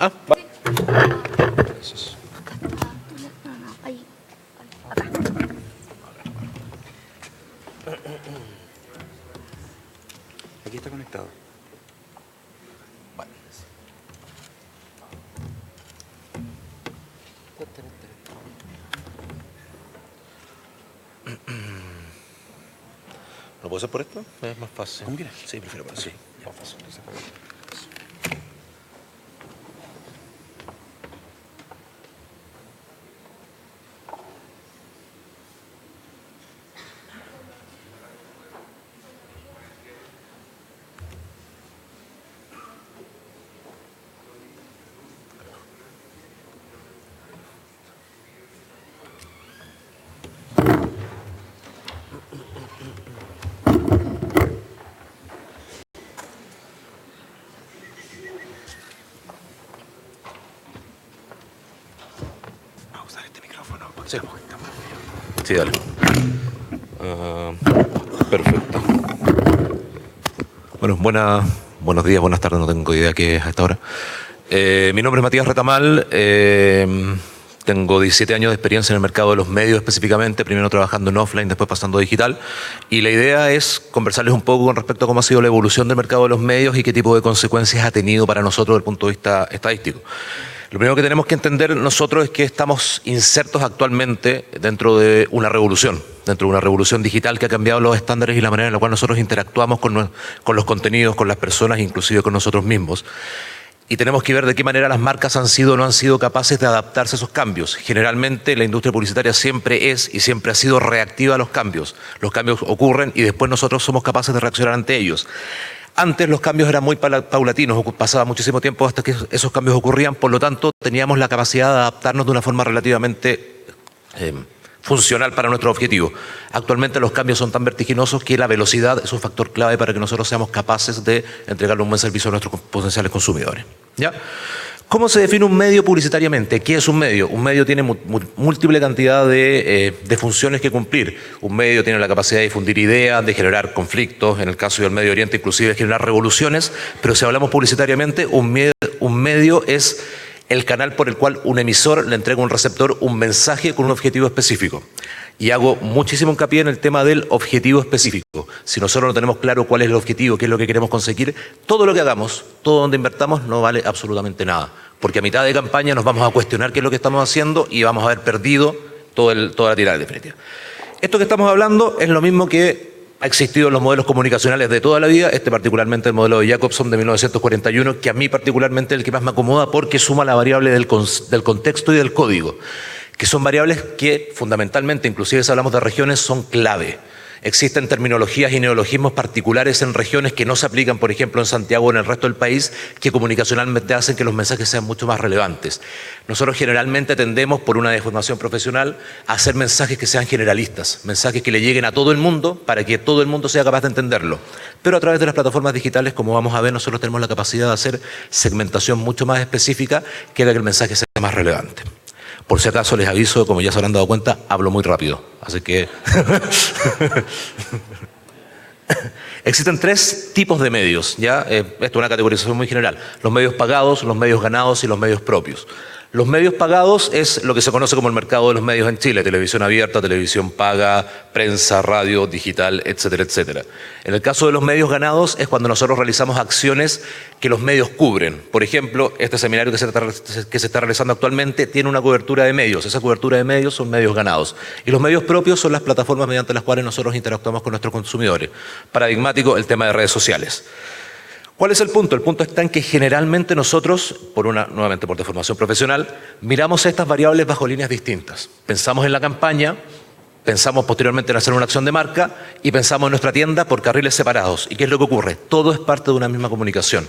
Ah, va. Gracias. Ahí. Acá. Aquí está conectado. Vale. ¿Lo puedo hacer por esto? Es más fácil. ¿Cómo quieres? Sí, prefiero por así. Más fácil. Vamos a usar este micrófono porque Sí. estamos en cámara. Sí, dale. Ah, perfecto. Bueno, buenos días, buenas tardes, no tengo idea qué es a esta hora. Mi nombre es Matías Retamal, tengo 17 años de experiencia en el mercado de los medios específicamente, primero trabajando en offline, después pasando a digital, y la idea es conversarles un poco con respecto a cómo ha sido la evolución del mercado de los medios y qué tipo de consecuencias ha tenido para nosotros desde el punto de vista estadístico. Lo primero que tenemos que entender nosotros es que estamos insertos actualmente dentro de una revolución digital que ha cambiado los estándares y la manera en la cual nosotros interactuamos con los contenidos, con las personas, inclusive con nosotros mismos. Y tenemos que ver de qué manera las marcas han sido o no han sido capaces de adaptarse a esos cambios. Generalmente la industria publicitaria siempre es y siempre ha sido reactiva a los cambios. Los cambios ocurren y después nosotros somos capaces de reaccionar ante ellos. Antes los cambios eran muy paulatinos, pasaba muchísimo tiempo hasta que esos cambios ocurrían, por lo tanto teníamos la capacidad de adaptarnos de una forma relativamente funcional para nuestro objetivo. Actualmente los cambios son tan vertiginosos que la velocidad es un factor clave para que nosotros seamos capaces de entregarle un buen servicio a nuestros potenciales consumidores. ¿Ya? ¿Cómo se define un medio publicitariamente? ¿Qué es un medio? Un medio tiene múltiple cantidad de funciones que cumplir. Un medio tiene la capacidad de difundir ideas, de generar conflictos, en el caso del Medio Oriente inclusive de generar revoluciones, pero si hablamos publicitariamente, un medio es el canal por el cual un emisor le entrega a un receptor un mensaje con un objetivo específico. Y hago muchísimo hincapié en el tema del objetivo específico. Si nosotros no tenemos claro cuál es el objetivo, qué es lo que queremos conseguir, todo lo que hagamos, todo donde invertamos, no vale absolutamente nada. Porque a mitad de campaña nos vamos a cuestionar qué es lo que estamos haciendo y vamos a haber perdido toda la tirada definitiva. Esto que estamos hablando es lo mismo que ha existido en los modelos comunicacionales de toda la vida, particularmente el modelo de Jacobson de 1941, que a mí particularmente es el que más me acomoda porque suma la variable del contexto y del código, que son variables que fundamentalmente, inclusive si hablamos de regiones, son clave. Existen terminologías y neologismos particulares en regiones que no se aplican, por ejemplo, en Santiago o en el resto del país, que comunicacionalmente hacen que los mensajes sean mucho más relevantes. Nosotros generalmente tendemos, por una deformación profesional, a hacer mensajes que sean generalistas, mensajes que le lleguen a todo el mundo para que todo el mundo sea capaz de entenderlo. Pero a través de las plataformas digitales, como vamos a ver, nosotros tenemos la capacidad de hacer segmentación mucho más específica que haga que el mensaje sea más relevante. Por si acaso les aviso, como ya se habrán dado cuenta, hablo muy rápido. Así que existen tres tipos de medios, ¿ya? Esto es una categorización muy general. Los medios pagados, los medios ganados y los medios propios. Los medios pagados es lo que se conoce como el mercado de los medios en Chile, televisión abierta, televisión paga, prensa, radio, digital, etcétera, etcétera. En el caso de los medios ganados es cuando nosotros realizamos acciones que los medios cubren. Por ejemplo, este seminario que se está realizando actualmente tiene una cobertura de medios. Esa cobertura de medios son medios ganados. Y los medios propios son las plataformas mediante las cuales nosotros interactuamos con nuestros consumidores. Paradigmático el tema de redes sociales. ¿Cuál es el punto? El punto está en que generalmente nosotros, nuevamente por deformación profesional, miramos estas variables bajo líneas distintas. Pensamos en la campaña, pensamos posteriormente en hacer una acción de marca y pensamos en nuestra tienda por carriles separados. ¿Y qué es lo que ocurre? Todo es parte de una misma comunicación.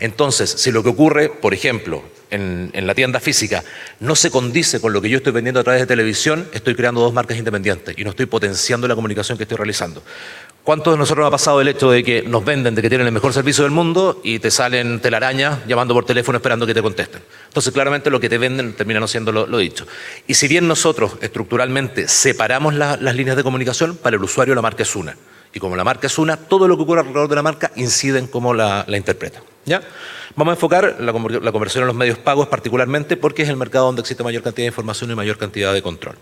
Entonces, si lo que ocurre, por ejemplo, en la tienda física, no se condice con lo que yo estoy vendiendo a través de televisión, estoy creando dos marcas independientes y no estoy potenciando la comunicación que estoy realizando. ¿Cuántos de nosotros nos ha pasado el hecho de que nos venden de que tienen el mejor servicio del mundo y te salen telarañas llamando por teléfono esperando que te contesten? Entonces, claramente lo que te venden termina no siendo lo dicho. Y si bien nosotros estructuralmente separamos las líneas de comunicación, para el usuario la marca es una. Y como la marca es una, todo lo que ocurre alrededor de la marca incide en cómo la interpreta. ¿Ya? Vamos a enfocar la conversión en los medios pagos particularmente porque es el mercado donde existe mayor cantidad de información y mayor cantidad de control.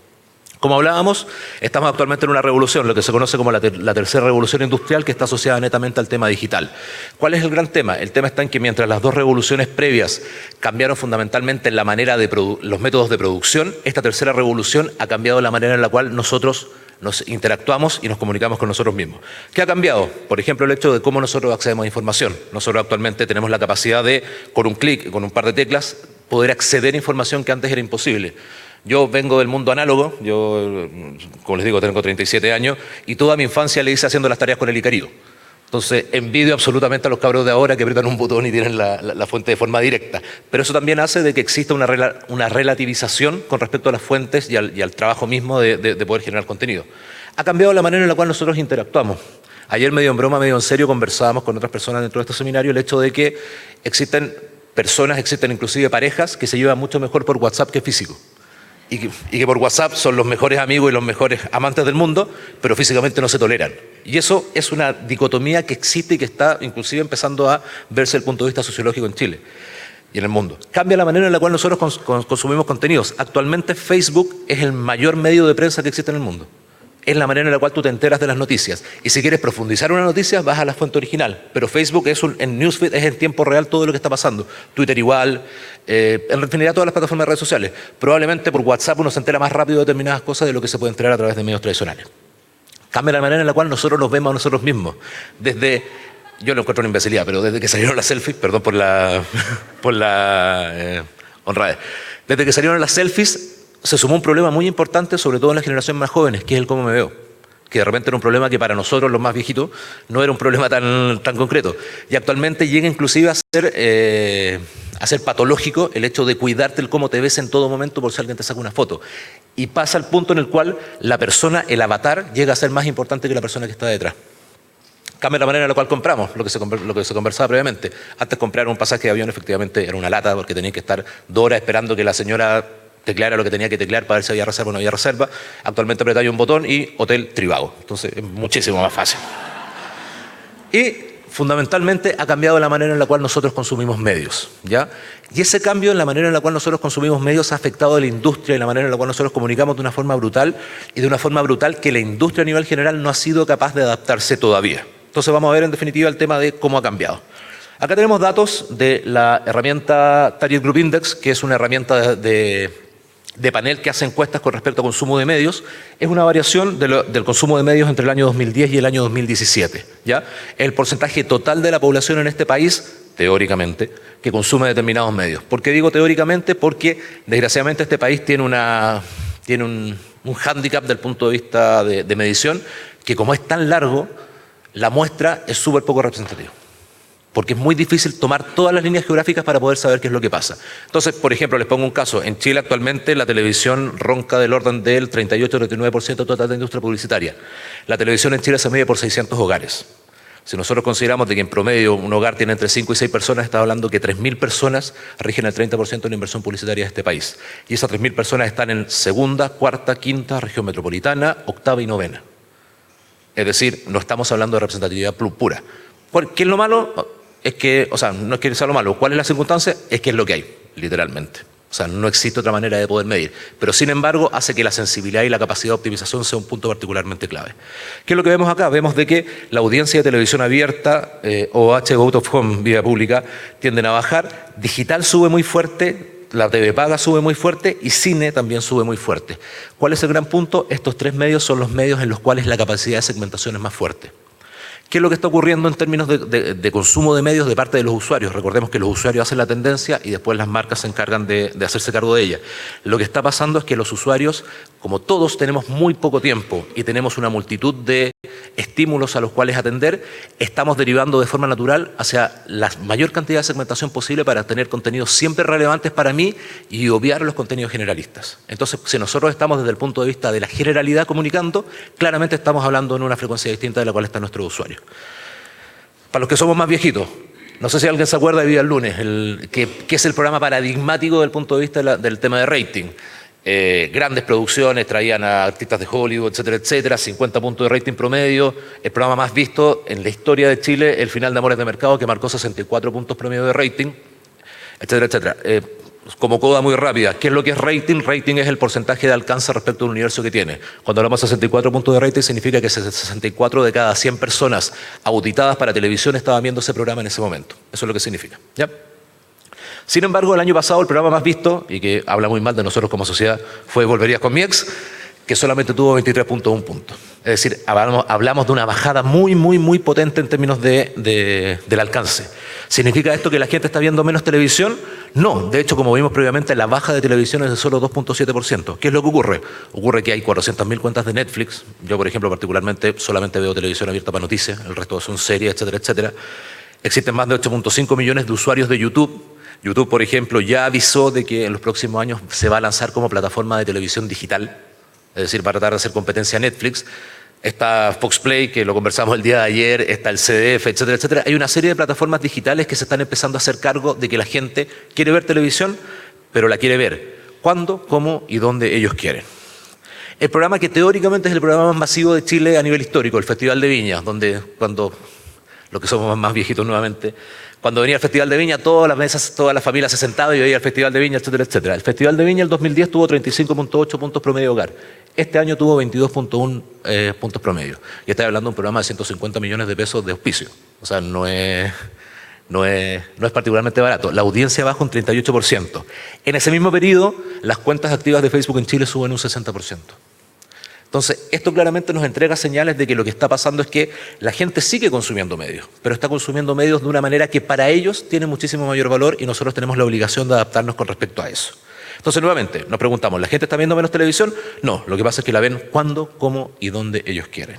Como hablábamos, estamos actualmente en una revolución, lo que se conoce como la tercera revolución industrial, que está asociada netamente al tema digital. ¿Cuál es el gran tema? El tema está en que mientras las dos revoluciones previas cambiaron fundamentalmente en la manera de los métodos de producción, esta tercera revolución ha cambiado la manera en la cual nosotros nos interactuamos y nos comunicamos con nosotros mismos. ¿Qué ha cambiado? Por ejemplo, el hecho de cómo nosotros accedemos a información. Nosotros actualmente tenemos la capacidad de, con un clic, con un par de teclas, poder acceder a información que antes era imposible. Yo vengo del mundo análogo, yo, como les digo, tengo 37 años, y toda mi infancia le hice haciendo las tareas con el Icarido. Entonces, envidio absolutamente a los cabros de ahora que aprietan un botón y tienen la fuente de forma directa. Pero eso también hace de que exista una relativización con respecto a las fuentes y al trabajo mismo de poder generar contenido. Ha cambiado la manera en la cual nosotros interactuamos. Ayer, medio en broma, medio en serio, conversábamos con otras personas dentro de este seminario el hecho de que existen inclusive parejas que se llevan mucho mejor por WhatsApp que físico. Y que por WhatsApp son los mejores amigos y los mejores amantes del mundo, pero físicamente no se toleran. Y eso es una dicotomía que existe y que está inclusive empezando a verse desde el punto de vista sociológico en Chile y en el mundo. Cambia la manera en la cual nosotros consumimos contenidos. Actualmente Facebook es el mayor medio de prensa que existe en el mundo. Es la manera en la cual tú te enteras de las noticias. Y si quieres profundizar una noticia, vas a la fuente original. Pero Facebook en Newsfeed es en tiempo real todo lo que está pasando. Twitter igual, en realidad todas las plataformas de redes sociales. Probablemente por WhatsApp uno se entera más rápido de determinadas cosas de lo que se puede enterar a través de medios tradicionales. Cambia la manera en la cual nosotros nos vemos a nosotros mismos. Yo lo encuentro una imbecilidad, pero desde que salieron las selfies, perdón por la honradez, desde que salieron las selfies, se sumó un problema muy importante, sobre todo en la generación más jóvenes, que es el cómo me veo. Que de repente era un problema que para nosotros, los más viejitos, no era un problema tan concreto. Y actualmente llega inclusive a ser patológico el hecho de cuidarte el cómo te ves en todo momento por si alguien te saca una foto. Y pasa al punto en el cual la persona, el avatar, llega a ser más importante que la persona que está detrás. Cambia la manera en la cual compramos, lo que se conversaba previamente. Antes comprar un pasaje de avión efectivamente era una lata porque tenía que estar 2 horas esperando que la señora tecleara lo que tenía que teclear para ver si había reserva o no había reserva. Actualmente apretáis un botón y hotel Trivago. Entonces es muchísimo más fácil. Y fundamentalmente ha cambiado la manera en la cual nosotros consumimos medios, ¿ya? Y ese cambio en la manera en la cual nosotros consumimos medios ha afectado a la industria y la manera en la cual nosotros comunicamos de una forma brutal y de una forma brutal que la industria a nivel general no ha sido capaz de adaptarse todavía. Entonces vamos a ver en definitiva el tema de cómo ha cambiado. Acá tenemos datos de la herramienta Target Group Index, que es una herramienta de panel que hace encuestas con respecto a consumo de medios. Es una variación del consumo de medios entre el año 2010 y el año 2017. ¿Ya? El porcentaje total de la población en este país, teóricamente, que consume determinados medios. ¿Por qué digo teóricamente? Porque desgraciadamente este país tiene un hándicap del punto de vista de medición, que como es tan largo, la muestra es súper poco representativa. Porque es muy difícil tomar todas las líneas geográficas para poder saber qué es lo que pasa. Entonces, por ejemplo, les pongo un caso. En Chile actualmente la televisión ronca del orden del 38-39% total de industria publicitaria. La televisión en Chile se mide por 600 hogares. Si nosotros consideramos de que en promedio un hogar tiene entre 5 y 6 personas, está hablando que 3.000 personas rigen el 30% de la inversión publicitaria de este país. Y esas 3.000 personas están en segunda, cuarta, quinta, región metropolitana, octava y novena. Es decir, no estamos hablando de representatividad pura. ¿Qué es lo malo? Es que, o sea, no es que sea lo malo. ¿Cuál es la circunstancia? Es que es lo que hay, literalmente. O sea, no existe otra manera de poder medir. Pero, sin embargo, hace que la sensibilidad y la capacidad de optimización sea un punto particularmente clave. ¿Qué es lo que vemos acá? Vemos de que la audiencia de televisión abierta, OH, Out of Home, vía pública, tienden a bajar. Digital sube muy fuerte, la TV paga sube muy fuerte y cine también sube muy fuerte. ¿Cuál es el gran punto? Estos 3 medios son los medios en los cuales la capacidad de segmentación es más fuerte. ¿Qué es lo que está ocurriendo en términos de consumo de medios de parte de los usuarios? Recordemos que los usuarios hacen la tendencia y después las marcas se encargan de hacerse cargo de ella. Lo que está pasando es que los usuarios, como todos tenemos muy poco tiempo y tenemos una multitud de estímulos a los cuales atender, estamos derivando de forma natural hacia la mayor cantidad de segmentación posible para tener contenidos siempre relevantes para mí y obviar los contenidos generalistas. Entonces, si nosotros estamos desde el punto de vista de la generalidad comunicando, claramente estamos hablando en una frecuencia distinta de la cual está nuestro usuario. Para los que somos más viejitos, no sé si alguien se acuerda de Viva el Lunes, que es el programa paradigmático desde el punto de vista del tema de rating. Grandes producciones, traían a artistas de Hollywood, etcétera, etcétera, 50 puntos de rating promedio, el programa más visto en la historia de Chile, El final de Amores de Mercado, que marcó 64 puntos promedio de rating, etcétera, etcétera. Como coda muy rápida, ¿qué es lo que es rating? Rating es el porcentaje de alcance respecto al universo que tiene. Cuando hablamos de 64 puntos de rating, significa que 64 de cada 100 personas auditadas para televisión estaban viendo ese programa en ese momento. Eso es lo que significa, ¿ya? Sin embargo, el año pasado el programa más visto, y que habla muy mal de nosotros como sociedad, fue Volverías con mi ex, que solamente tuvo 23.1 puntos. Es decir, hablamos de una bajada muy, muy, muy potente en términos del alcance. ¿Significa esto que la gente está viendo menos televisión? No, de hecho, como vimos previamente, la baja de televisión es de solo 2.7%. ¿Qué es lo que ocurre? Ocurre que hay 400.000 cuentas de Netflix. Yo, por ejemplo, particularmente, solamente veo televisión abierta para noticias, el resto son series, etcétera, etcétera. Existen más de 8.5 millones de usuarios de YouTube. YouTube, por ejemplo, ya avisó de que en los próximos años se va a lanzar como plataforma de televisión digital, es decir, va a tratar de hacer competencia a Netflix. Está Fox Play, que lo conversamos el día de ayer, está el CDF, etcétera, etcétera. Hay una serie de plataformas digitales que se están empezando a hacer cargo de que la gente quiere ver televisión, pero la quiere ver cuándo, cómo y dónde ellos quieren. El programa que teóricamente es el programa más masivo de Chile a nivel histórico, el Festival de Viña, donde cuando los que somos más viejitos nuevamente, cuando venía el Festival de Viña, todas las mesas, toda la familia se sentaba y veía el Festival de Viña, etcétera, etcétera. El Festival de Viña el 2010 tuvo 35.8 puntos promedio de hogar. Este año tuvo 22.1 puntos promedio. Y estoy hablando de un programa de 150 millones de pesos de auspicio. O sea, no es particularmente barato. La audiencia baja un 38%. En ese mismo periodo, las cuentas activas de Facebook en Chile suben un 60%. Entonces, esto claramente nos entrega señales de que lo que está pasando es que la gente sigue consumiendo medios, pero está consumiendo medios de una manera que para ellos tiene muchísimo mayor valor y nosotros tenemos la obligación de adaptarnos con respecto a eso. Entonces, nuevamente, nos preguntamos, ¿la gente está viendo menos televisión? No, lo que pasa es que la ven cuándo, cómo y dónde ellos quieren.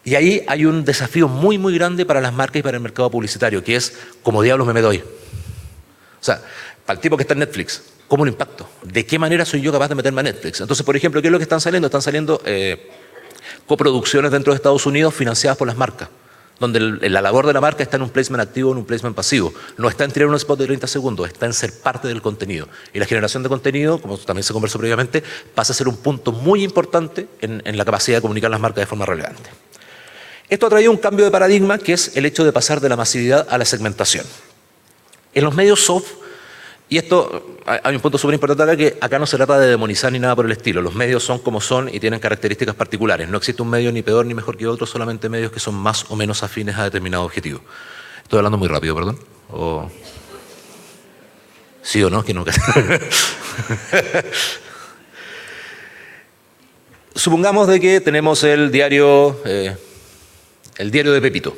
Y ahí hay un desafío muy, muy grande para las marcas y para el mercado publicitario, que es, ¿cómo diablos me meto ahí? O sea, para el tipo que está en Netflix, ¿cómo lo impacto? ¿De qué manera soy yo capaz de meterme a Netflix? Entonces, por ejemplo, ¿qué es lo que están saliendo? Están saliendo coproducciones dentro de Estados Unidos financiadas por las marcas, donde la labor de la marca está en un placement activo o en un placement pasivo. No está en tirar un spot de 30 segundos, está en ser parte del contenido. Y la generación de contenido, como también se conversó previamente, pasa a ser un punto muy importante en la capacidad de comunicar las marcas de forma relevante. Esto ha traído un cambio de paradigma, que es el hecho de pasar de la masividad a la segmentación. En los medios soft, y esto, hay un punto súper importante acá, que acá no se trata de demonizar ni nada por el estilo. Los medios son como son y tienen características particulares. No existe un medio ni peor ni mejor que otro, solamente medios que son más o menos afines a determinado objetivo. Estoy hablando muy rápido, perdón. ¿Sí o no? Que nunca. Supongamos de que tenemos el diario de Pepito,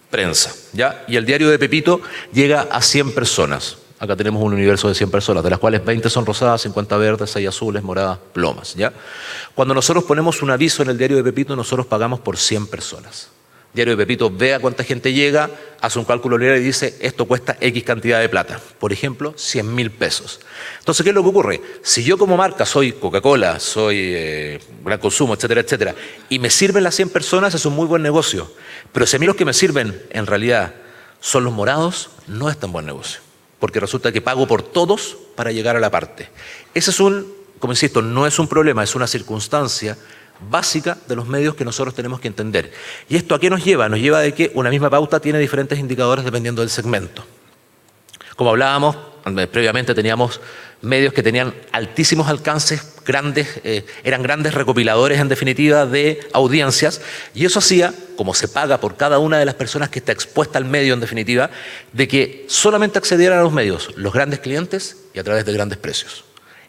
prensa, ¿ya? Y el diario de Pepito llega a 100 personas. Acá tenemos un universo de 100 personas, de las cuales 20 son rosadas, 50 verdes, 6 azules, moradas, plomas, ¿ya? Cuando nosotros ponemos un aviso en el diario de Pepito, nosotros pagamos por 100 personas. El diario de Pepito ve a cuánta gente llega, hace un cálculo lineal y dice, esto cuesta X cantidad de plata. Por ejemplo, 100.000 pesos. Entonces, ¿qué es lo que ocurre? Si yo como marca soy Coca-Cola, soy Gran Consumo, etcétera, etcétera, y me sirven las 100 personas, es un muy buen negocio. Pero si a mí los que me sirven, en realidad, son los morados, no es tan buen negocio. Porque resulta que pago por todos para llegar a la parte. Ese es como insisto, no es un problema, es una circunstancia básica de los medios que nosotros tenemos que entender. ¿Y esto a qué nos lleva? Nos lleva de que una misma pauta tiene diferentes indicadores dependiendo del segmento. Como hablábamos previamente, teníamos medios que tenían altísimos alcances, eran grandes recopiladores en definitiva de audiencias, y eso hacía, como se paga por cada una de las personas que está expuesta al medio en definitiva, de que solamente accedieran a los medios los grandes clientes y a través de grandes precios.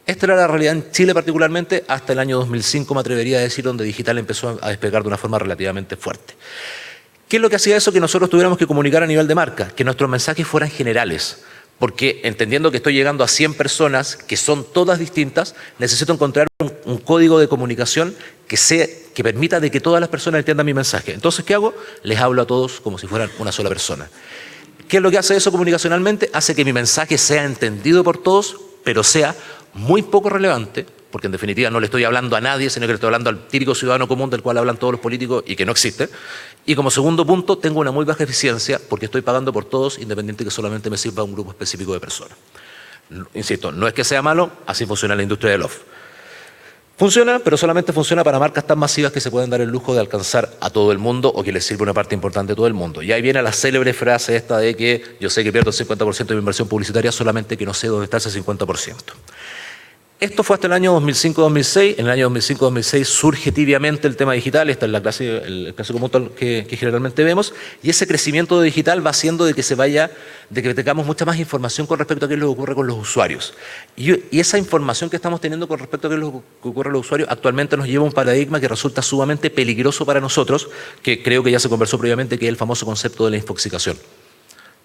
Esta era la realidad en Chile particularmente hasta el año 2005, me atrevería a decir, donde digital empezó a despegar de una forma relativamente fuerte. ¿Qué es lo que hacía eso? Que nosotros tuviéramos que comunicar a nivel de marca, que nuestros mensajes fueran generales. Porque entendiendo que estoy llegando a 100 personas, que son todas distintas, necesito encontrar un código de comunicación que permita de que todas las personas entiendan mi mensaje. Entonces, ¿qué hago? Les hablo a todos como si fueran una sola persona. ¿Qué es lo que hace eso comunicacionalmente? Hace que mi mensaje sea entendido por todos, pero sea muy poco relevante, porque en definitiva no le estoy hablando a nadie, sino que le estoy hablando al típico ciudadano común del cual hablan todos los políticos y que no existe. Y como segundo punto, tengo una muy baja eficiencia porque estoy pagando por todos, independiente que solamente me sirva un grupo específico de personas. Insisto, no es que sea malo, así funciona la industria del off. Funciona, pero solamente funciona para marcas tan masivas que se pueden dar el lujo de alcanzar a todo el mundo o que les sirve una parte importante de todo el mundo. Y ahí viene la célebre frase esta de que yo sé que pierdo el 50% de mi inversión publicitaria, solamente que no sé dónde está ese 50%. Esto fue hasta el año 2005-2006. En el año 2005-2006 surge tibiamente el tema digital. Esta es la clase, el clásico punto que generalmente vemos. Y ese crecimiento de digital va haciendo de que de que tengamos mucha más información con respecto a qué es lo que ocurre con los usuarios. Y esa información que estamos teniendo con respecto a qué es lo que ocurre con los usuarios actualmente nos lleva a un paradigma que resulta sumamente peligroso para nosotros, que creo que ya se conversó previamente, que es el famoso concepto de la infoxicación.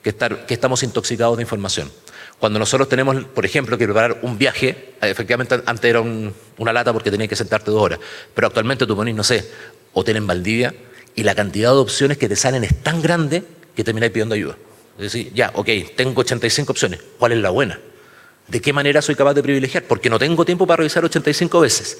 Que estamos intoxicados de información. Cuando nosotros tenemos, por ejemplo, que preparar un viaje, efectivamente antes era una lata porque tenías que sentarte 2 horas, pero actualmente tú ponés, no sé, hotel en Valdivia y la cantidad de opciones que te salen es tan grande que termináis pidiendo ayuda. Es decir, ya, ok, tengo 85 opciones, ¿cuál es la buena? ¿De qué manera soy capaz de privilegiar? Porque no tengo tiempo para revisar 85 veces.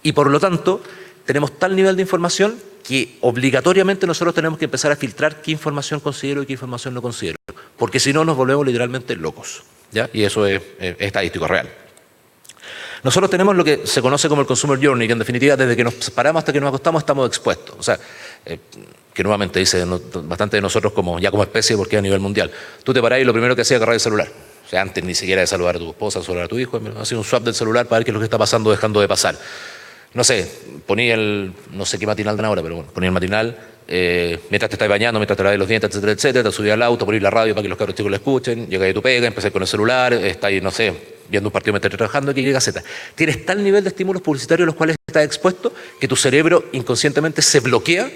Y por lo tanto, tenemos tal nivel de información que obligatoriamente nosotros tenemos que empezar a filtrar qué información considero y qué información no considero. Porque si no nos volvemos literalmente locos, ¿ya? Y eso es estadístico real. Nosotros tenemos lo que se conoce como el Consumer Journey, que en definitiva desde que nos paramos hasta que nos acostamos estamos expuestos. O sea, que nuevamente dice bastante de nosotros como especie porque es a nivel mundial. Tú te parás y lo primero que hacías es agarrar el celular. O sea, antes ni siquiera de saludar a tu esposa, saludar a tu hijo, hacía un swap del celular para ver qué es lo que está pasando o dejando de pasar. No sé, ponía no sé qué matinal dan ahora, pero bueno, ponía el matinal, mientras te estás bañando, mientras te lavas los dientes, etcétera, etcétera, te subías al auto, ponía la radio para que los cabros chicos lo escuchen, llegas a tu pega, empecé con el celular, estás ahí, no sé, viendo un partido mientras estás trabajando, que llega Z. Tienes tal nivel de estímulos publicitarios a los cuales estás expuesto que tu cerebro inconscientemente se bloquea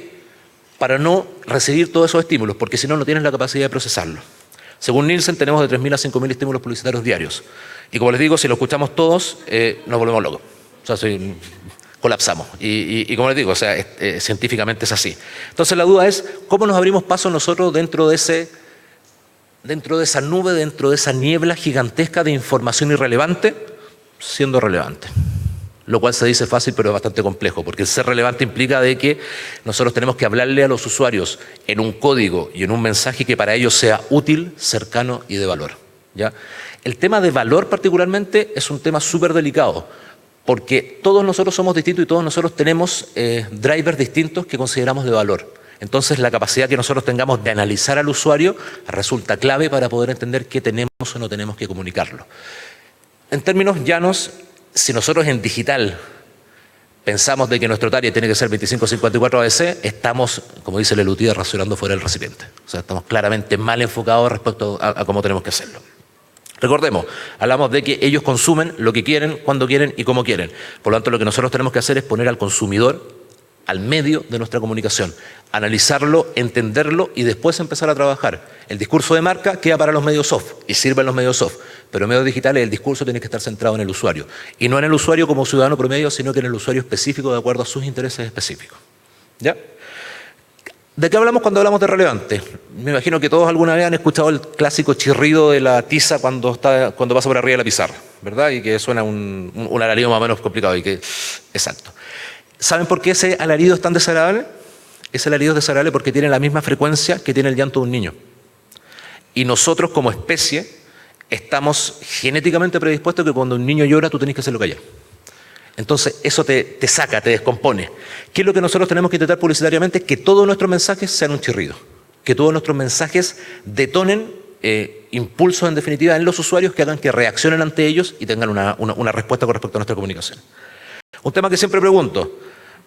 para no recibir todos esos estímulos, porque si no, no tienes la capacidad de procesarlos. Según Nielsen, tenemos de 3.000 a 5.000 estímulos publicitarios diarios. Y como les digo, si lo escuchamos todos, nos volvemos locos. O sea, colapsamos. Y como les digo, o sea, científicamente es así. Entonces la duda es, ¿cómo nos abrimos paso nosotros dentro de esa nube, dentro de esa niebla gigantesca de información irrelevante, siendo relevante? Lo cual se dice fácil, pero es bastante complejo, porque el ser relevante implica de que nosotros tenemos que hablarle a los usuarios en un código y en un mensaje que para ellos sea útil, cercano y de valor, ¿ya? El tema de valor particularmente es un tema súper delicado, porque todos nosotros somos distintos y todos nosotros tenemos drivers distintos que consideramos de valor. Entonces la capacidad que nosotros tengamos de analizar al usuario resulta clave para poder entender qué tenemos o no tenemos que comunicarlo. En términos llanos, si nosotros en digital pensamos de que nuestro target tiene que ser 25-54 ABC, estamos, como dice Lelutier, racionando fuera del recipiente. O sea, estamos claramente mal enfocados respecto a cómo tenemos que hacerlo. Recordemos, hablamos de que ellos consumen lo que quieren, cuando quieren y cómo quieren. Por lo tanto, lo que nosotros tenemos que hacer es poner al consumidor al medio de nuestra comunicación, analizarlo, entenderlo y después empezar a trabajar. El discurso de marca queda para los medios soft y sirve en los medios soft, pero en medios digitales el discurso tiene que estar centrado en el usuario. Y no en el usuario como ciudadano promedio, sino que en el usuario específico de acuerdo a sus intereses específicos. ¿Ya? ¿De qué hablamos cuando hablamos de relevante? Me imagino que todos alguna vez han escuchado el clásico chirrido de la tiza cuando pasa por arriba de la pizarra, ¿verdad? Y que suena un alarido más o menos complicado. Exacto. ¿Saben por qué ese alarido es tan desagradable? Ese alarido es desagradable porque tiene la misma frecuencia que tiene el llanto de un niño. Y nosotros como especie estamos genéticamente predispuestos a que cuando un niño llora tú tenés que hacerlo callar. Entonces eso te saca, te descompone. ¿Qué es lo que nosotros tenemos que intentar publicitariamente? Que todos nuestros mensajes sean un chirrido. Que todos nuestros mensajes detonen impulsos en definitiva en los usuarios que hagan que reaccionen ante ellos y tengan una respuesta con respecto a nuestra comunicación. Un tema que siempre pregunto,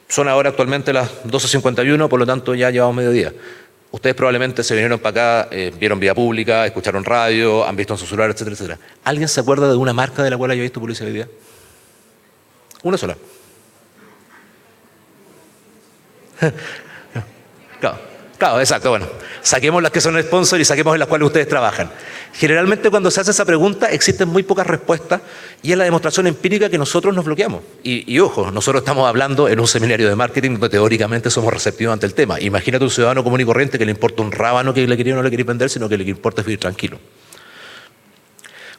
son ahora actualmente las 12:51, por lo tanto ya llevamos mediodía. Ustedes probablemente se vinieron para acá, vieron vía pública, escucharon radio, han visto en su celular, etcétera, etcétera. ¿Alguien se acuerda de una marca de la cual haya visto publicidad hoy día? Una sola. Claro, exacto, bueno. Saquemos las que son sponsor y saquemos en las cuales ustedes trabajan. Generalmente cuando se hace esa pregunta existen muy pocas respuestas y es la demostración empírica que nosotros nos bloqueamos. Y ojo, nosotros estamos hablando en un seminario de marketing donde teóricamente somos receptivos ante el tema. Imagínate un ciudadano común y corriente que le importa un rábano que le quería o no le quería vender, sino que le importa vivir tranquilo.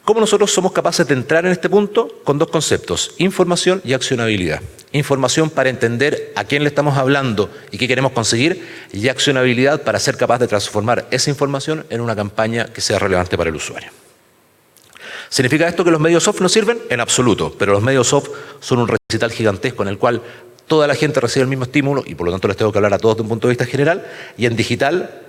¿Cómo nosotros somos capaces de entrar en este punto? Con dos conceptos, información y accionabilidad. Información para entender a quién le estamos hablando y qué queremos conseguir, y accionabilidad para ser capaz de transformar esa información en una campaña que sea relevante para el usuario. ¿Significa esto que los medios soft no sirven? En absoluto, pero los medios soft son un recital gigantesco en el cual toda la gente recibe el mismo estímulo y por lo tanto les tengo que hablar a todos de un punto de vista general, y en digital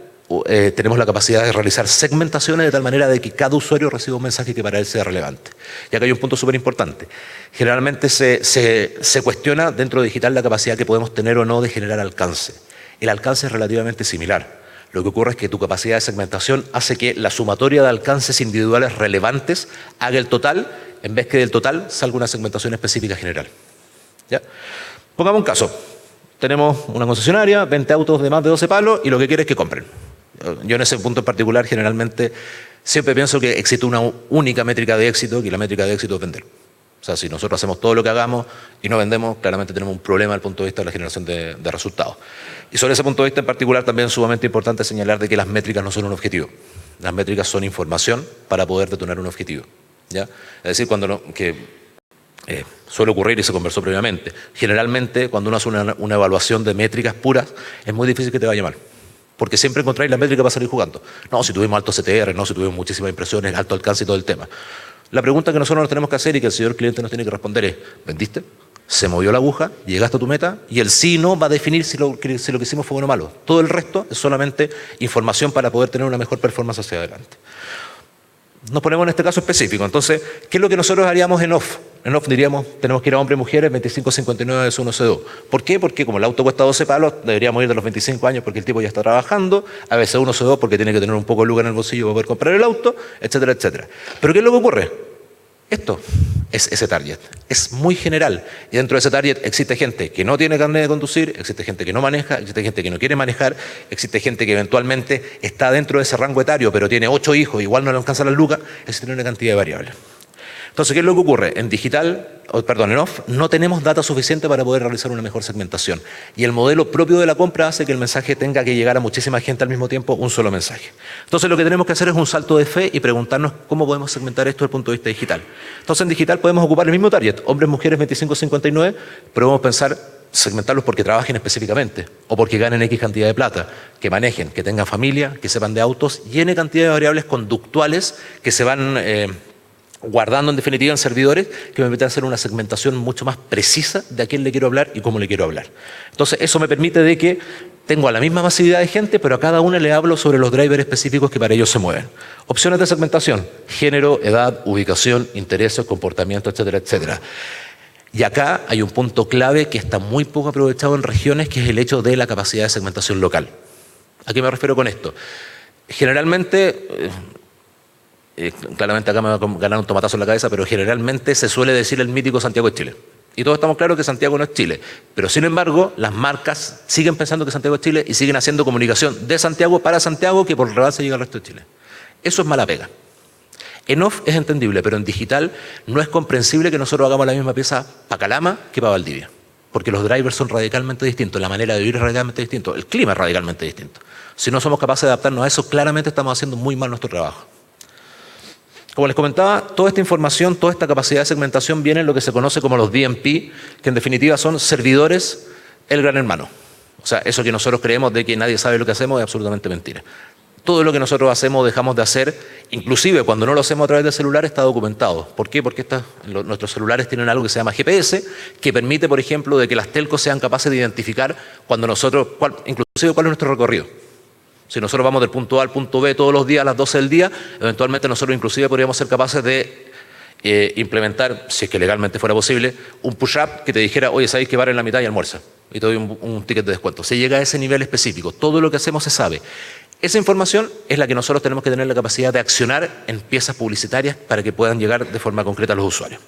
tenemos la capacidad de realizar segmentaciones de tal manera de que cada usuario reciba un mensaje que para él sea relevante. Y acá hay un punto súper importante. Generalmente se cuestiona dentro de digital la capacidad que podemos tener o no de generar alcance. El alcance es relativamente similar. Lo que ocurre es que tu capacidad de segmentación hace que la sumatoria de alcances individuales relevantes haga el total, en vez que del total salga una segmentación específica general. ¿Ya? Pongamos un caso. Tenemos una concesionaria, 20 autos de más de 12 palos y lo que quiere es que compren. Yo en ese punto en particular generalmente siempre pienso que existe una única métrica de éxito, y la métrica de éxito es vender. O sea, si nosotros hacemos todo lo que hagamos y no vendemos, claramente tenemos un problema desde el punto de vista de la generación de resultados. Y sobre ese punto de vista en particular también es sumamente importante señalar de que las métricas no son un objetivo. Las métricas son información para poder detonar un objetivo. ¿Ya? Es decir, suele ocurrir y se conversó previamente. Generalmente, cuando uno hace una evaluación de métricas puras, es muy difícil que te vaya mal. Porque siempre encontráis la métrica para salir jugando. No, si tuvimos alto CTR, no, si tuvimos muchísimas impresiones, alto alcance y todo el tema. La pregunta que nosotros nos tenemos que hacer y que el señor cliente nos tiene que responder es: ¿vendiste? ¿Se movió la aguja? ¿Llegaste a tu meta? Y el sí no va a definir si lo que hicimos fue bueno o malo. Todo el resto es solamente información para poder tener una mejor performance hacia adelante. Nos ponemos en este caso específico. Entonces, ¿qué es lo que nosotros haríamos en off? En off diríamos, tenemos que ir a hombres y mujeres 25-59 S1 C2. ¿Por qué? Porque como el auto cuesta 12 palos, deberíamos ir de los 25 años porque el tipo ya está trabajando, a veces C1 C2 porque tiene que tener un poco de lucas en el bolsillo para poder comprar el auto, etcétera, etcétera. ¿Pero qué es lo que ocurre? Esto es ese target. Es muy general. Y dentro de ese target existe gente que no tiene carnet de conducir, existe gente que no maneja, existe gente que no quiere manejar, existe gente que eventualmente está dentro de ese rango etario, pero tiene 8 hijos, igual no le alcanza las lucas, existe una cantidad de variables. Entonces, ¿qué es lo que ocurre? En off, no tenemos data suficiente para poder realizar una mejor segmentación. Y el modelo propio de la compra hace que el mensaje tenga que llegar a muchísima gente al mismo tiempo, un solo mensaje. Entonces, lo que tenemos que hacer es un salto de fe y preguntarnos cómo podemos segmentar esto desde el punto de vista digital. Entonces, en digital podemos ocupar el mismo target, hombres, mujeres, 25-59, pero vamos a pensar segmentarlos porque trabajen específicamente o porque ganen X cantidad de plata, que manejen, que tengan familia, que sepan de autos y N cantidad de variables conductuales que se van guardando en definitiva en servidores que me permiten hacer una segmentación mucho más precisa de a quién le quiero hablar y cómo le quiero hablar. Entonces eso me permite de que tengo a la misma masividad de gente, pero a cada una le hablo sobre los drivers específicos que para ellos se mueven. Opciones de segmentación: género, edad, ubicación, intereses, comportamiento, etcétera, etcétera. Y acá hay un punto clave que está muy poco aprovechado en regiones, que es el hecho de la capacidad de segmentación local. ¿A qué me refiero con esto? Generalmente, claramente acá me va a ganar un tomatazo en la cabeza, pero generalmente se suele decir el mítico Santiago es Chile. Y todos estamos claros que Santiago no es Chile. Pero sin embargo, las marcas siguen pensando que Santiago es Chile y siguen haciendo comunicación de Santiago para Santiago que por rebase llega al resto de Chile. Eso es mala pega. En off es entendible, pero en digital no es comprensible que nosotros hagamos la misma pieza para Calama que para Valdivia. Porque los drivers son radicalmente distintos, la manera de vivir es radicalmente distinto, el clima es radicalmente distinto. Si no somos capaces de adaptarnos a eso, claramente estamos haciendo muy mal nuestro trabajo. Como les comentaba, toda esta información, toda esta capacidad de segmentación viene en lo que se conoce como los DMP, que en definitiva son servidores el gran hermano. O sea, eso que nosotros creemos de que nadie sabe lo que hacemos es absolutamente mentira. Todo lo que nosotros hacemos, dejamos de hacer, inclusive cuando no lo hacemos a través del celular, está documentado. ¿Por qué? Porque nuestros celulares tienen algo que se llama GPS, que permite, por ejemplo, de que las telcos sean capaces de identificar cuando nosotros, inclusive cuál es nuestro recorrido. Si nosotros vamos del punto A al punto B todos los días a las 12 del día, eventualmente nosotros inclusive podríamos ser capaces de implementar, si es que legalmente fuera posible, un push-up que te dijera: oye, sabéis que vale en la mitad y almuerza, y te doy un ticket de descuento. Se llega a ese nivel específico. Todo lo que hacemos se sabe. Esa información es la que nosotros tenemos que tener la capacidad de accionar en piezas publicitarias para que puedan llegar de forma concreta a los usuarios.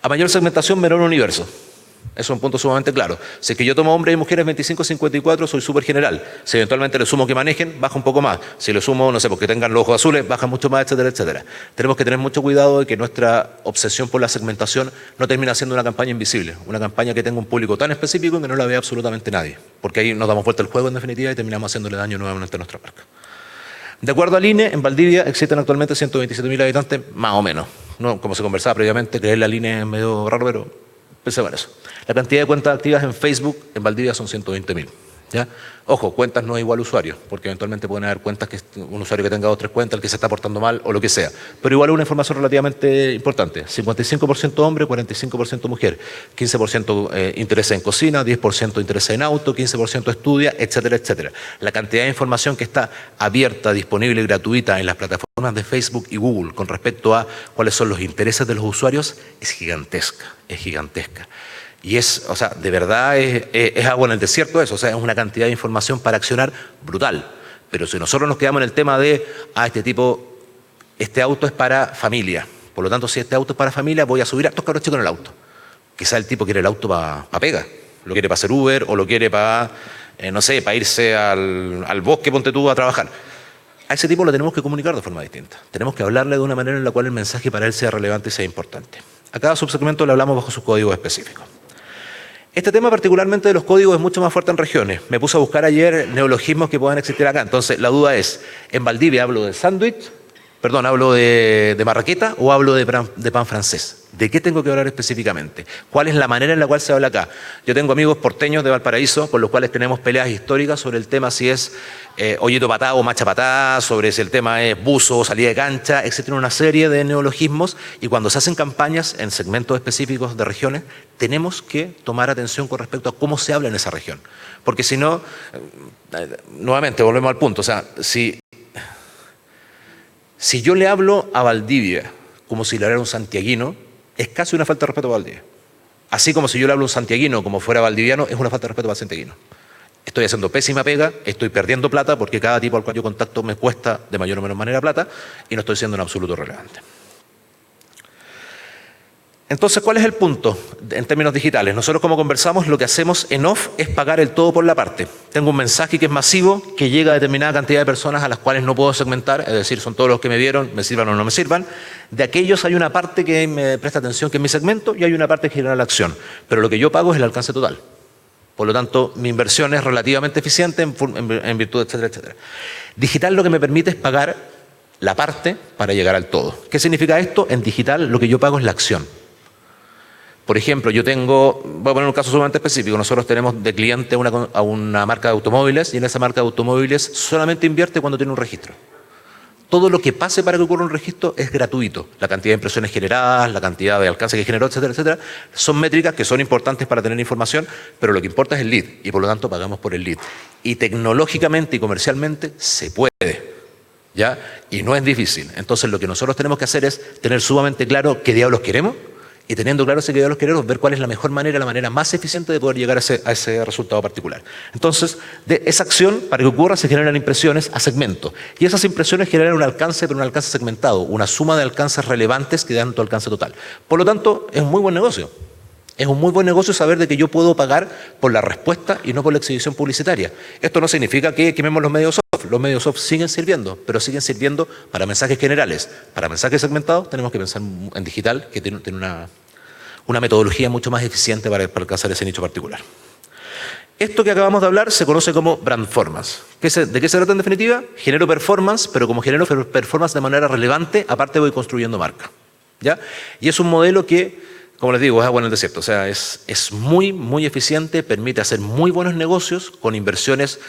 A mayor segmentación, menor universo. Eso es un punto sumamente claro. Si es que yo tomo hombres y mujeres 25-54, soy súper general. Si eventualmente le sumo que manejen, baja un poco más. Si le sumo, no sé, porque tengan los ojos azules, baja mucho más, etcétera, etcétera. Tenemos que tener mucho cuidado de que nuestra obsesión por la segmentación no termine siendo una campaña invisible. Una campaña que tenga un público tan específico que no la vea absolutamente nadie. Porque ahí nos damos vuelta al juego en definitiva y terminamos haciéndole daño nuevamente a nuestra marca. De acuerdo al INE, en Valdivia existen actualmente 127.000 habitantes, más o menos. No, como se conversaba previamente, creer la INE es medio raro, pero pensemos en eso. La cantidad de cuentas activas en Facebook en Valdivia son 120.000. ¿Ya? Ojo, cuentas no es igual usuario, porque eventualmente pueden haber cuentas que un usuario que tenga 2 o 3 cuentas, el que se está portando mal o lo que sea. Pero igual es una información relativamente importante. 55% hombre, 45% mujer. 15% interesa en cocina, 10% interesa en auto, 15% estudia, etcétera, etcétera. La cantidad de información que está abierta, disponible y gratuita en las plataformas de Facebook y Google con respecto a cuáles son los intereses de los usuarios es gigantesca, es gigantesca. Y es, o sea, de verdad es agua en el desierto eso, o sea, es una cantidad de información para accionar brutal. Pero si nosotros nos quedamos en el tema de, este auto es para familia, por lo tanto, si este auto es para familia, voy a subir a estos cabros chicos en el auto. Quizá el tipo quiere el auto para pega, lo quiere para hacer Uber o lo quiere para, no sé, para irse al bosque, ponte tú, a trabajar. A ese tipo lo tenemos que comunicar de forma distinta. Tenemos que hablarle de una manera en la cual el mensaje para él sea relevante y sea importante. A cada subsegmento le hablamos bajo sus códigos específicos. Este tema particularmente de los códigos es mucho más fuerte en regiones. Me puse a buscar ayer neologismos que puedan existir acá. Entonces, la duda es, ¿en Valdivia hablo de sándwich? Perdón, ¿hablo de marraqueta o hablo de pan francés? ¿De qué tengo que hablar específicamente? ¿Cuál es la manera en la cual se habla acá? Yo tengo amigos porteños de Valparaíso con los cuales tenemos peleas históricas sobre el tema si es ollito patá o macha patá, sobre si el tema es buzo o salida de cancha. Existen una serie de neologismos y cuando se hacen campañas en segmentos específicos de regiones tenemos que tomar atención con respecto a cómo se habla en esa región. Porque si no, nuevamente volvemos al punto, o sea, si yo le hablo a Valdivia como si le hablara a un santiaguino, es casi una falta de respeto para Valdivia. Así como si yo le hablo a un santiaguino como fuera valdiviano, es una falta de respeto para el santiaguino. Estoy haciendo pésima pega, estoy perdiendo plata porque cada tipo al cual yo contacto me cuesta de mayor o menor manera plata y no estoy siendo en absoluto relevante. Entonces, ¿cuál es el punto en términos digitales? Nosotros, como conversamos, lo que hacemos en off es pagar el todo por la parte. Tengo un mensaje que es masivo, que llega a determinada cantidad de personas a las cuales no puedo segmentar, es decir, son todos los que me vieron, me sirvan o no me sirvan. De aquellos hay una parte que me presta atención, que es mi segmento, y hay una parte que genera la acción. Pero lo que yo pago es el alcance total. Por lo tanto, mi inversión es relativamente eficiente en virtud, etcétera, etcétera. Digital lo que me permite es pagar la parte para llegar al todo. ¿Qué significa esto? En digital lo que yo pago es la acción. Por ejemplo, voy a poner un caso sumamente específico, nosotros tenemos de cliente a una marca de automóviles y en esa marca de automóviles solamente invierte cuando tiene un registro. Todo lo que pase para que ocurra un registro es gratuito. La cantidad de impresiones generadas, la cantidad de alcance que generó, etcétera, etcétera, son métricas que son importantes para tener información, pero lo que importa es el lead y por lo tanto pagamos por el lead. Y tecnológicamente y comercialmente se puede, ¿ya? Y no es difícil. Entonces lo que nosotros tenemos que hacer es tener sumamente claro qué diablos queremos. Y teniendo claro ese que los queremos, ver cuál es la mejor manera, la manera más eficiente de poder llegar a ese resultado particular. Entonces, de esa acción, para que ocurra, se generan impresiones a segmento. Y esas impresiones generan un alcance, pero un alcance segmentado, una suma de alcances relevantes que dan tu alcance total. Por lo tanto, es un muy buen negocio. Es un muy buen negocio saber de que yo puedo pagar por la respuesta y no por la exhibición publicitaria. Esto no significa que quememos los medios soft. Los medios soft siguen sirviendo, pero siguen sirviendo para mensajes generales. Para mensajes segmentados tenemos que pensar en digital, que tiene una metodología mucho más eficiente para alcanzar ese nicho particular. Esto que acabamos de hablar se conoce como brandformance. ¿De qué se trata en definitiva? Genero performance, pero como genero performance de manera relevante, aparte voy construyendo marca, ¿ya? Y es un modelo que, como les digo, es agua en el desierto. O sea, es muy, muy eficiente, permite hacer muy buenos negocios con inversiones.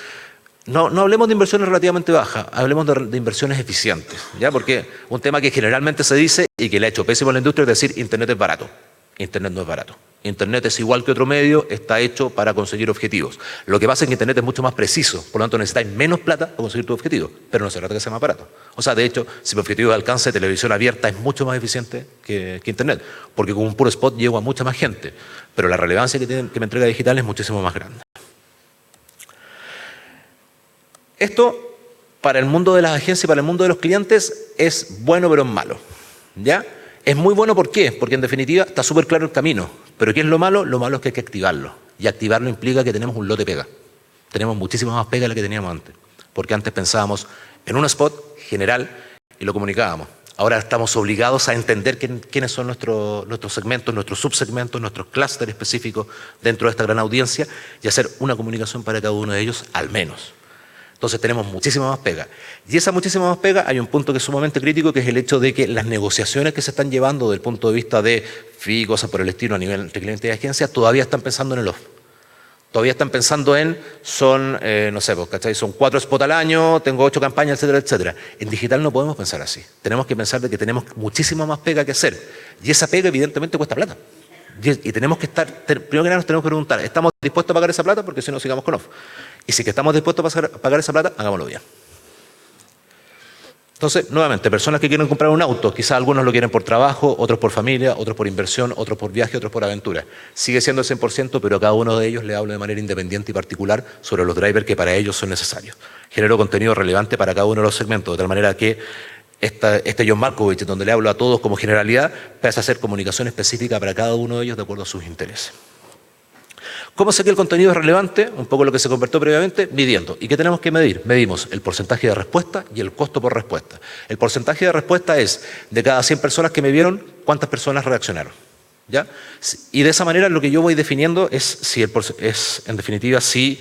No hablemos de inversiones relativamente bajas, hablemos de inversiones eficientes, ¿ya? Porque un tema que generalmente se dice y que le ha hecho pésimo a la industria es decir, Internet es barato. Internet no es barato. Internet es igual que otro medio, está hecho para conseguir objetivos. Lo que pasa es que Internet es mucho más preciso, por lo tanto necesitáis menos plata para conseguir tu objetivo, pero no se trata de que sea más barato. O sea, de hecho, si mi objetivo de alcance de televisión abierta es mucho más eficiente que Internet, porque con un puro spot llego a mucha más gente, pero la relevancia que me entrega digital es muchísimo más grande. Esto, para el mundo de las agencias y para el mundo de los clientes, es bueno pero es malo, ¿ya? Es muy bueno, ¿por qué? Porque en definitiva está súper claro el camino. Pero ¿qué es lo malo? Lo malo es que hay que activarlo. Y activarlo implica que tenemos un lote pega. Tenemos muchísima más pega de la que teníamos antes. Porque antes pensábamos en un spot general y lo comunicábamos. Ahora estamos obligados a entender quiénes son nuestros segmentos, nuestros subsegmentos, nuestros clústeres específicos dentro de esta gran audiencia y hacer una comunicación para cada uno de ellos al menos. Entonces tenemos muchísima más pega. Y esa muchísima más pega, hay un punto que es sumamente crítico, que es el hecho de que las negociaciones que se están llevando desde el punto de vista de fee, cosas por el estilo a nivel entre cliente y agencia, todavía están pensando en el off. Todavía están pensando en, no sé, pues, ¿cachai? Son 4 spots al año, tengo 8 campañas, etcétera, etcétera. En digital no podemos pensar así. Tenemos que pensar de que tenemos muchísima más pega que hacer. Y esa pega evidentemente cuesta plata. Y tenemos que estar, primero que nada nos tenemos que preguntar, ¿estamos dispuestos a pagar esa plata? Porque si no, sigamos con off. Y si que estamos dispuestos a pagar esa plata, hagámoslo bien. Entonces, nuevamente, personas que quieren comprar un auto, quizás algunos lo quieren por trabajo, otros por familia, otros por inversión, otros por viaje, otros por aventura. Sigue siendo el 100%, pero a cada uno de ellos le hablo de manera independiente y particular sobre los drivers que para ellos son necesarios. Genero contenido relevante para cada uno de los segmentos, de tal manera que este John Markovich, donde le hablo a todos como generalidad, pasa a hacer comunicación específica para cada uno de ellos de acuerdo a sus intereses. ¿Cómo sé que el contenido es relevante? Un poco lo que se convirtió previamente, midiendo. ¿Y qué tenemos que medir? Medimos el porcentaje de respuesta y el costo por respuesta. El porcentaje de respuesta es, de cada 100 personas que me vieron, ¿cuántas personas reaccionaron? ¿Ya? Y de esa manera lo que yo voy definiendo es, en definitiva, si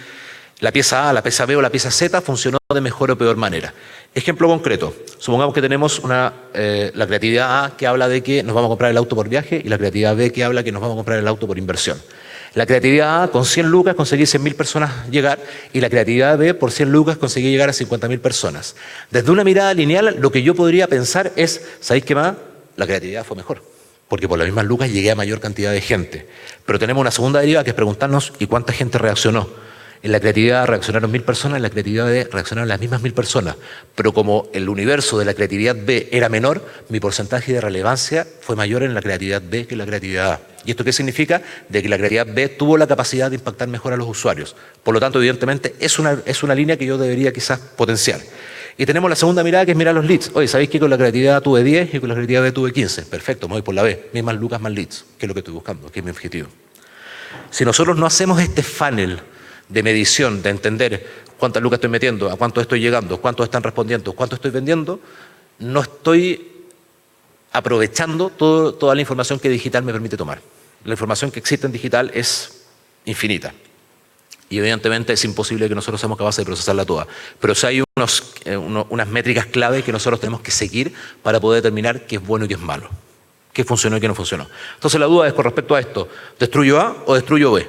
la pieza A, la pieza B o la pieza Z funcionó de mejor o peor manera. Ejemplo concreto. Supongamos que tenemos la creatividad A que habla de que nos vamos a comprar el auto por viaje y la creatividad B que habla que nos vamos a comprar el auto por inversión. La creatividad A, con 100 lucas conseguí 100.000 personas llegar y la creatividad B, por 100 lucas conseguí llegar a 50.000 personas. Desde una mirada lineal, lo que yo podría pensar es, ¿sabéis qué más? La creatividad fue mejor, porque por las mismas lucas llegué a mayor cantidad de gente. Pero tenemos una segunda deriva que es preguntarnos, ¿y cuánta gente reaccionó? En la creatividad reaccionaron 1.000 personas, en la creatividad B reaccionaron las mismas 1.000 personas. Pero como el universo de la creatividad B era menor, mi porcentaje de relevancia fue mayor en la creatividad B que en la creatividad A. ¿Y esto qué significa? De que la creatividad B tuvo la capacidad de impactar mejor a los usuarios. Por lo tanto, evidentemente, es una línea que yo debería quizás potenciar. Y tenemos la segunda mirada que es mirar los leads. Oye, ¿sabéis que con la creatividad A tuve 10 y con la creatividad B tuve 15? Perfecto, me voy por la B. Mismas lucas más leads, que es lo que estoy buscando, que es mi objetivo. Si nosotros no hacemos este funnel de medición, de entender cuántas lucas estoy metiendo, a cuánto estoy llegando, cuántos están respondiendo, cuánto estoy vendiendo, no estoy aprovechando toda la información que digital me permite tomar. La información que existe en digital es infinita. Y evidentemente es imposible que nosotros seamos capaces de procesarla toda. Pero sí hay unas métricas clave que nosotros tenemos que seguir para poder determinar qué es bueno y qué es malo. Qué funcionó y qué no funcionó. Entonces la duda es con respecto a esto. ¿Destruyo A o destruyo B?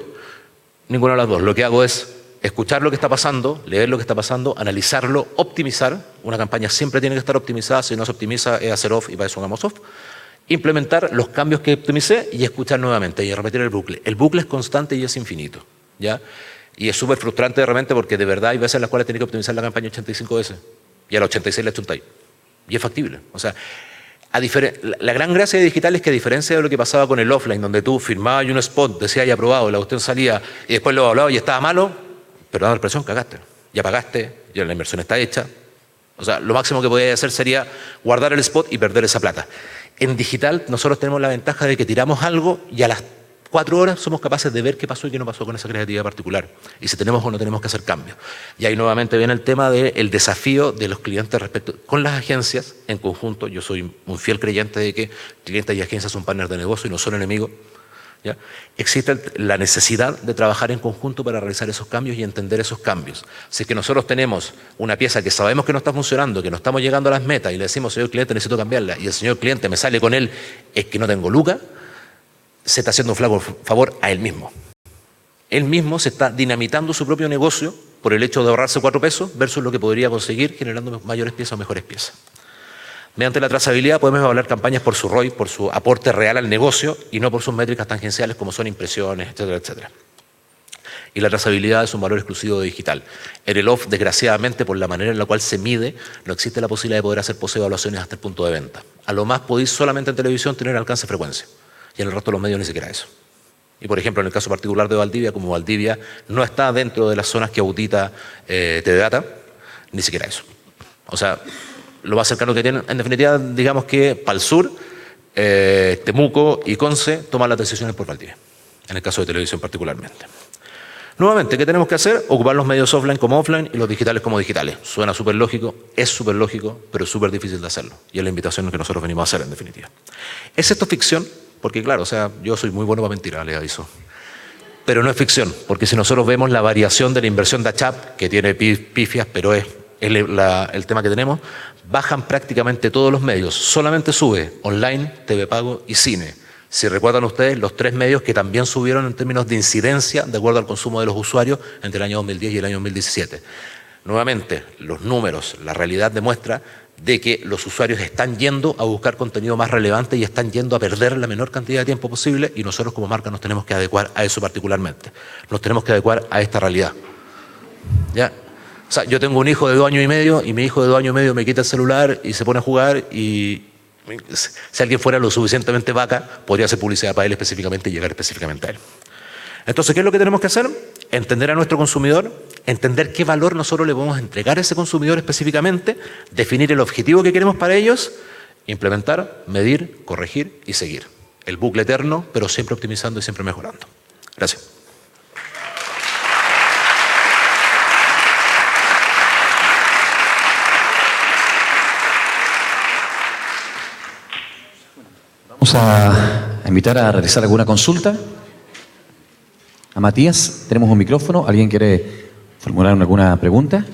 Ninguna de las dos. Lo que hago es escuchar lo que está pasando, leer lo que está pasando, analizarlo, optimizar. Una campaña siempre tiene que estar optimizada. Si no se optimiza es hacer off y para eso hagamos off. Implementar los cambios que optimicé y escuchar nuevamente y repetir el bucle. El bucle es constante y es infinito, ¿ya? Y es súper frustrante de repente porque de verdad hay veces en las cuales tenés que optimizar la campaña 85 veces y a las 86 le achuntáis. Y es factible. O sea, la gran gracia de digital es que a diferencia de lo que pasaba con el offline, donde tú firmabas un spot, decías ya aprobado, la cuestión salía y después lo hablaba y estaba malo, pero dando presión cagaste. Ya pagaste, ya la inversión está hecha. O sea, lo máximo que podías hacer sería guardar el spot y perder esa plata. En digital nosotros tenemos la ventaja de que tiramos algo y a las 4 horas somos capaces de ver qué pasó y qué no pasó con esa creatividad particular. Y si tenemos o no tenemos que hacer cambios. Y ahí nuevamente viene el tema del desafío de los clientes respecto con las agencias en conjunto. Yo soy un fiel creyente de que clientes y agencias son partners de negocio y no son enemigos. ¿Ya? Existe la necesidad de trabajar en conjunto para realizar esos cambios y entender esos cambios. Si es que nosotros tenemos una pieza que sabemos que no está funcionando, que no estamos llegando a las metas y le decimos, señor cliente, necesito cambiarla, y el señor cliente me sale con él, es que no tengo lucas, se está haciendo un flaco favor a él mismo. Él mismo se está dinamitando su propio negocio por el hecho de ahorrarse 4 pesos versus lo que podría conseguir generando mayores piezas o mejores piezas. Mediante la trazabilidad podemos evaluar campañas por su ROI, por su aporte real al negocio y no por sus métricas tangenciales como son impresiones, etcétera, etcétera. Y la trazabilidad es un valor exclusivo de digital. En el off, desgraciadamente, por la manera en la cual se mide, no existe la posibilidad de poder hacer posevaluaciones hasta el punto de venta. A lo más podéis solamente en televisión tener alcance de frecuencia. Y en el resto de los medios ni siquiera eso. Y por ejemplo, en el caso particular de Valdivia, como Valdivia no está dentro de las zonas que audita TDData, ni siquiera eso. O sea, lo más cercano que tienen, en definitiva, digamos que para el sur, Temuco y Conce toman las decisiones por Valdivia, en el caso de televisión particularmente. Nuevamente, ¿qué tenemos que hacer? Ocupar los medios offline como offline y los digitales como digitales. Suena súper lógico, es súper lógico, pero es súper difícil de hacerlo. Y es la invitación que nosotros venimos a hacer, en definitiva. ¿Es esto ficción? Porque claro, o sea, yo soy muy bueno para mentir, les aviso. Pero no es ficción, porque si nosotros vemos la variación de la inversión de ACHAP, que tiene pifias, pero es el tema que tenemos, bajan prácticamente todos los medios. Solamente sube online, TV pago y cine. Si recuerdan ustedes, los 3 medios que también subieron en términos de incidencia de acuerdo al consumo de los usuarios entre el año 2010 y el año 2017. Nuevamente, los números, la realidad demuestra de que los usuarios están yendo a buscar contenido más relevante y están yendo a perder la menor cantidad de tiempo posible, y nosotros como marca nos tenemos que adecuar a eso particularmente. Nos tenemos que adecuar a esta realidad. ¿Ya? O sea, yo tengo un hijo de 2 años y medio y mi hijo de 2 años y medio me quita el celular y se pone a jugar, y si alguien fuera lo suficientemente vaca, podría hacer publicidad para él específicamente y llegar específicamente a él. Entonces, ¿qué es lo que tenemos que hacer? Entender a nuestro consumidor, entender qué valor nosotros le podemos entregar a ese consumidor específicamente, definir el objetivo que queremos para ellos, implementar, medir, corregir y seguir. El bucle eterno, pero siempre optimizando y siempre mejorando. Gracias. Vamos a invitar a realizar alguna consulta. A Matías, tenemos un micrófono. ¿Alguien quiere formular alguna pregunta?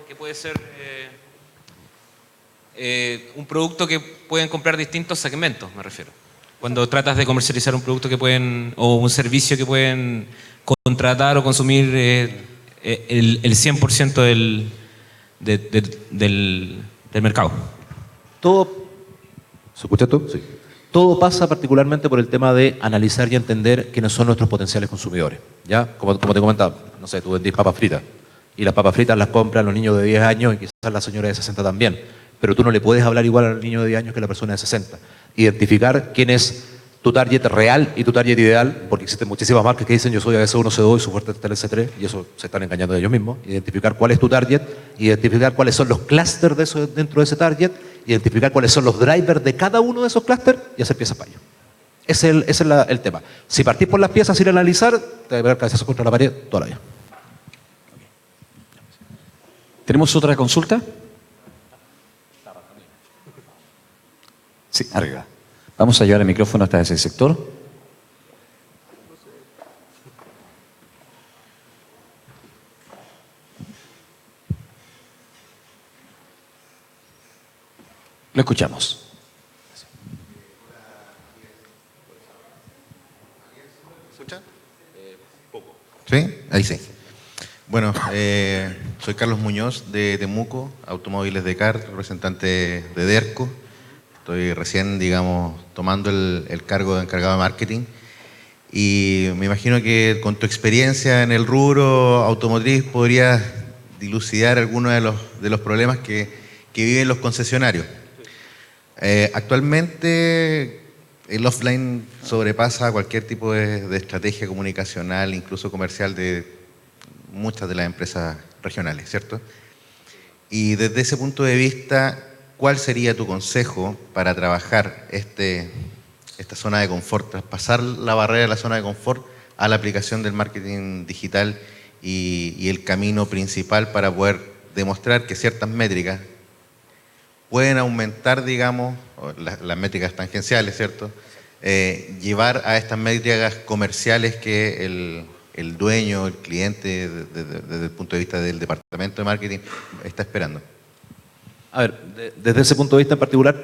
Que puede ser un producto que pueden comprar distintos segmentos, me refiero. Cuando tratas de comercializar un producto que pueden, o un servicio que pueden contratar o consumir el 100% del mercado. ¿Se escucha tú? Sí. Todo pasa particularmente por el tema de analizar y entender quiénes son nuestros potenciales consumidores. ¿Ya? Como te comentaba, no sé, tú vendís papas fritas y las papas fritas las compran los niños de 10 años y quizás la señora de 60 también, pero tú no le puedes hablar igual al niño de 10 años que a la persona de 60. Identificar quién es tu target real y tu target ideal, porque existen muchísimas marcas que dicen yo soy ABC1, C2 y su fuerte es el C3, y eso se están engañando de ellos mismos. Identificar cuál es tu target, identificar cuáles son los clústeres dentro de ese target, identificar cuáles son los drivers de cada uno de esos clústeres y hacer piezas para ello. Ese es el tema. Si partís por las piezas sin analizar, te vas a pegar cabezazo contra la pared toda la vida. ¿Tenemos otra consulta? Sí, arriba. Vamos a llevar el micrófono hasta ese sector. Lo escuchamos. ¿Me escucha? Poco. ¿Sí? Ahí sí. Bueno, soy Carlos Muñoz de Temuco, Automóviles de CAR, representante de DERCO. Estoy recién, digamos, tomando el cargo de encargado de marketing, y me imagino que con tu experiencia en el rubro automotriz podrías dilucidar algunos de los problemas que viven los concesionarios. Actualmente el offline sobrepasa cualquier tipo de estrategia comunicacional, incluso comercial, de muchas de las empresas regionales, ¿cierto? Y desde ese punto de vista, ¿cuál sería tu consejo para trabajar esta zona de confort, traspasar la barrera de la zona de confort a la aplicación del marketing digital y el camino principal para poder demostrar que ciertas métricas pueden aumentar, digamos, las métricas tangenciales, ¿cierto? Llevar a estas métricas comerciales que el dueño, el cliente, desde el punto de vista del departamento de marketing, está esperando. A ver, desde ese punto de vista en particular,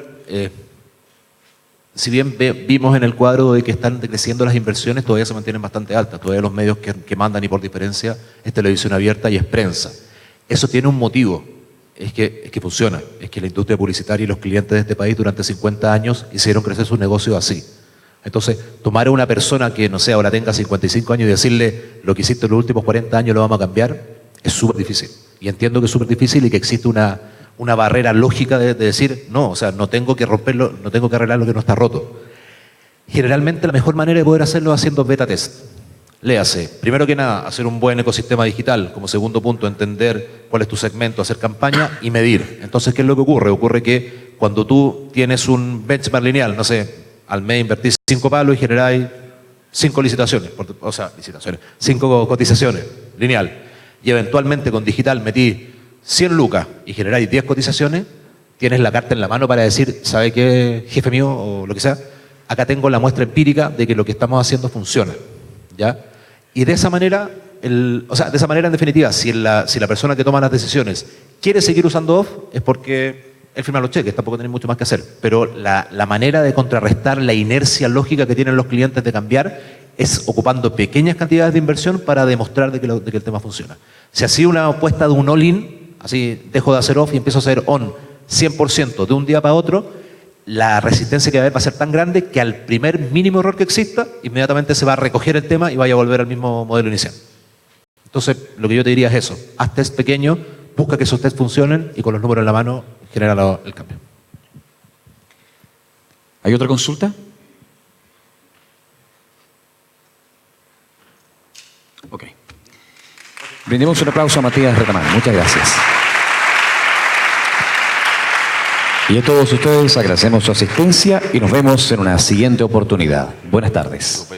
si bien vimos en el cuadro de que están decreciendo las inversiones, todavía se mantienen bastante altas. Todavía los medios que mandan, y por diferencia, es televisión abierta y es prensa. Eso tiene un motivo, es que funciona. Es que la industria publicitaria y los clientes de este país durante 50 años hicieron crecer su negocio así. Entonces, tomar a una persona que, no sé, ahora tenga 55 años y decirle lo que hiciste en los últimos 40 años lo vamos a cambiar, es súper difícil. Y entiendo que es súper difícil y que existe una barrera lógica de decir, no, o sea, no tengo que romperlo, no tengo que arreglar lo que no está roto. Generalmente la mejor manera de poder hacerlo es haciendo beta test. Léase, primero que nada, hacer un buen ecosistema digital. Como segundo punto, entender cuál es tu segmento, hacer campaña y medir. Entonces, ¿qué es lo que ocurre? Ocurre que cuando tú tienes un benchmark lineal, no sé, al mes invertís 5 palos y generáis 5 licitaciones, 5 cotizaciones, lineal. Y eventualmente con digital metí 100 lucas y generáis 10 cotizaciones, tienes la carta en la mano para decir, ¿sabe qué, jefe mío? O lo que sea, acá tengo la muestra empírica de que lo que estamos haciendo funciona, ¿ya? Y de esa manera, de esa manera en definitiva, si la persona que toma las decisiones quiere seguir usando off, es porque él firma los cheques, tampoco tiene mucho más que hacer. Pero la manera de contrarrestar la inercia lógica que tienen los clientes de cambiar es ocupando pequeñas cantidades de inversión para demostrar de que el tema funciona. Si así una apuesta de un all-in, así dejo de hacer off y empiezo a hacer on 100% de un día para otro, la resistencia que va a haber va a ser tan grande que al primer mínimo error que exista, inmediatamente se va a recoger el tema y vaya a volver al mismo modelo inicial. Entonces, lo que yo te diría es eso. Haz test pequeños, busca que esos test funcionen y con los números en la mano genera el cambio. ¿Hay otra consulta? Ok. Brindemos un aplauso a Matías Retamal. Muchas gracias. Y a todos ustedes agradecemos su asistencia y nos vemos en una siguiente oportunidad. Buenas tardes.